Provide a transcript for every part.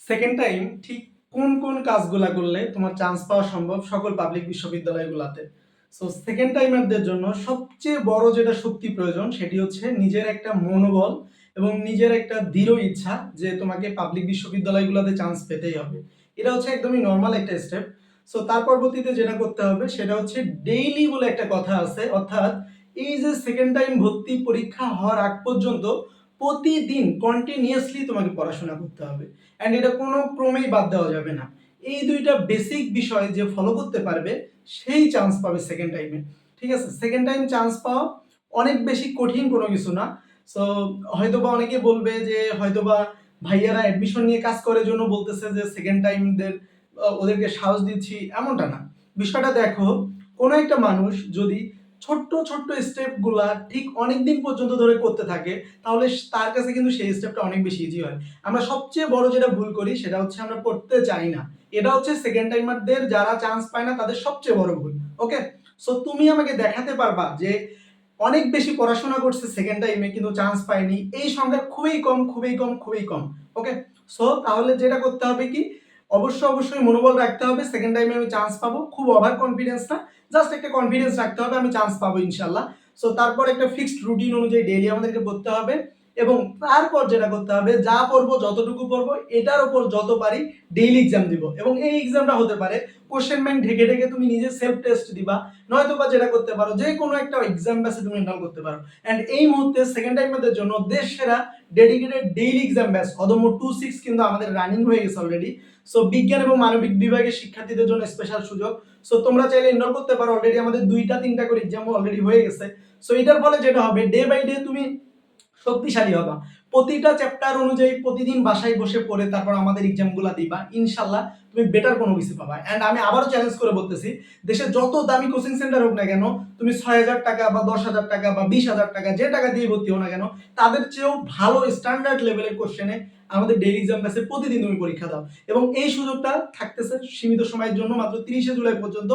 Second time ঠিক কোন কোন কাজগুলা করলে তোমার চান্স পাওয়া সম্ভব সকল পাবলিক বিশ্ববিদ্যালয়গুলোতে। সো সেকেন্ড টাইমারদের জন্য সবচেয়ে বড় যেটা শক্তি প্রয়োজন সেটি হচ্ছে নিজের একটা মনোবল এবং নিজের একটা দৃঢ় ইচ্ছা যে তোমাকে পাবলিক বিশ্ববিদ্যালয়গুলোতে চান্স পেতেই হবে। এটা হচ্ছে একদমই নর্মাল একটা স্টেপ। সো তার পরবর্তীতে যেটা করতে হবে সেটা হচ্ছে ডেইলি বলে একটা কথা আছে, অর্থাৎ এই যে সেকেন্ড টাইম ভর্তি পরীক্ষা হওয়ার আগ পর্যন্ত প্রতিদিন কন্টিনিউয়াসলি তোমাকে পড়াশোনা করতে হবে। অ্যান্ড এটা কোনো ক্রমেই বাদ দেওয়া যাবে না। এই দুইটা বেসিক বিষয় যে ফলো করতে পারবে সেই চান্স পাবে সেকেন্ড টাইমে। ঠিক আছে, সেকেন্ড টাইম চান্স পাওয়া অনেক বেশি কঠিন কোনো কিছু না। সো হয়তোবা অনেকে বলবে যে হয়তোবা ভাইয়ারা অ্যাডমিশন নিয়ে কাজ করার জন্য বলতেছে যে সেকেন্ড টাইমদের ওদেরকে সাহস দিচ্ছি, এমনটা না। বিষয়টা দেখো, কোনো একটা মানুষ যদি ছোট্ট ছোট্ট স্টেপগুলা ঠিক অনেক দিন পর্যন্ত ধরে করতে থাকে তাহলে তার কাছে কিন্তু সেই স্টেপটা অনেক বেশি ইজি হয়। আমরা সবচেয়ে বড় যেটা ভুল করি সেটা হচ্ছে আমরা পড়তে চাই না। এটা হচ্ছে সেকেন্ড টাইমারদের যারা চান্স পায় না তাদের সবচেয়ে বড় ভুল। ওকে, সো তুমি আমাকে দেখাতে পারবা যে অনেক বেশি পড়াশোনা করছে সেকেন্ড টাইমে কিন্তু চান্স পায়নি, এই সংখ্যা খুবই কম, খুবই কম, খুবই কম। ওকে, সো তাহলে যেটা করতে হবে কি, অবশ্যই মনোবল রাখতে হবে সেকেন্ড টাইমে আমি চান্স পাবো। খুব ওভার কনফিডেন্স না, জাস্ট একটা কনফিডেন্স রাখতে হবে আমি চান্স পাবো ইনশাল্লাহ। সো তারপর একটা ফিক্সড রুটিন অনুযায়ী ডেইলি আমাদেরকে পড়তে হবে এবং তারপর যেটা করতে হবে, যা পড়বো যতটুকু পড়বো এটার উপর যত পারি ডেইলি এক্সাম দিব। এবং এই এক্সামটা হতে পারে কোশ্চেন ব্যাংক ঢেকে ঢেকে তুমি নিজে সেলফ টেস্ট দিবা, নয়তো বা যেটা করতে পারো যে কোনো একটা এক্সাম ব্যাচে তুমি এনরোল করতে পারো। এন্ড এই মুহূর্তে সেকেন্ড টাইমারদের জন্য দেশ সেরা ডেডিকেটেড ডেইলি এক্সাম ব্যাচ অদম্য 26 কিন্তু আমাদের রানিং হয়ে গেছে অলরেডি। সো বিজ্ঞান এবং মানবিক বিভাগের শিক্ষার্থীদের জন্য স্পেশাল সুযোগ। সো তোমরা চাইলে এনরোল করতে পারো, অলরেডি আমাদের 2টা 3টা করে এক্সাম অলরেডি হয়ে গেছে। সো এটার ফলে যেটা হবে, ডে বাই ডে তুমি শক্তিশালী হবা। প্রতিটা চ্যাপ্টার অনুযায়ী প্রতিদিন বাসায় বসে পড়ে তারপর আমাদের এক্সামগুলো দিবা, ইনশাল্লাহ তুমি বেটার কোনো কিছু পাবা। অ্যান্ড আমি আবারও চ্যালেঞ্জ করে বলতেছি, দেশে যত দামি কোচিং সেন্টার হোক না কেন, তুমি 6,000 টাকা বা 10,000 টাকা বা 20,000 টাকা যে টাকা দিয়ে ভর্তি হো না কেন, তাদের চেয়েও ভালো স্ট্যান্ডার্ড লেভেলের কোশ্চেনে আমাদের ডেইলি এক্সাম ব্যাচে প্রতিদিন তুমি পরীক্ষা দাও। এবং এই সুযোগটা থাকতেছে সীমিত সময়ের জন্য, মাত্র 30শে জুলাই পর্যন্ত।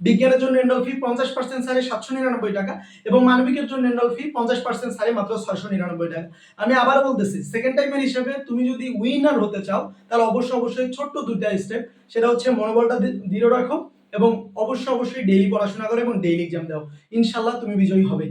বিজ্ঞানের জন্য এনরোল ফি 50% ছাড়ে 799 টাকা এবং মানবিকের জন্য এনরোল ফি 50% ছাড়ে মাত্র 699 টাকা। আমি আবার বলতেছি, সেকেন্ড টাইমের হিসেবে তুমি যদি উইনার হতে চাও তাহলে অবশ্যই ছোট্ট 2টা স্টেপ, সেটা হচ্ছে মনোবলটা দৃঢ় রাখো এবং অবশ্যই ডেইলি পড়াশোনা করো এবং ডেইলি এক্সাম দাও, ইনশাল্লাহ তুমি বিজয়ী হবে।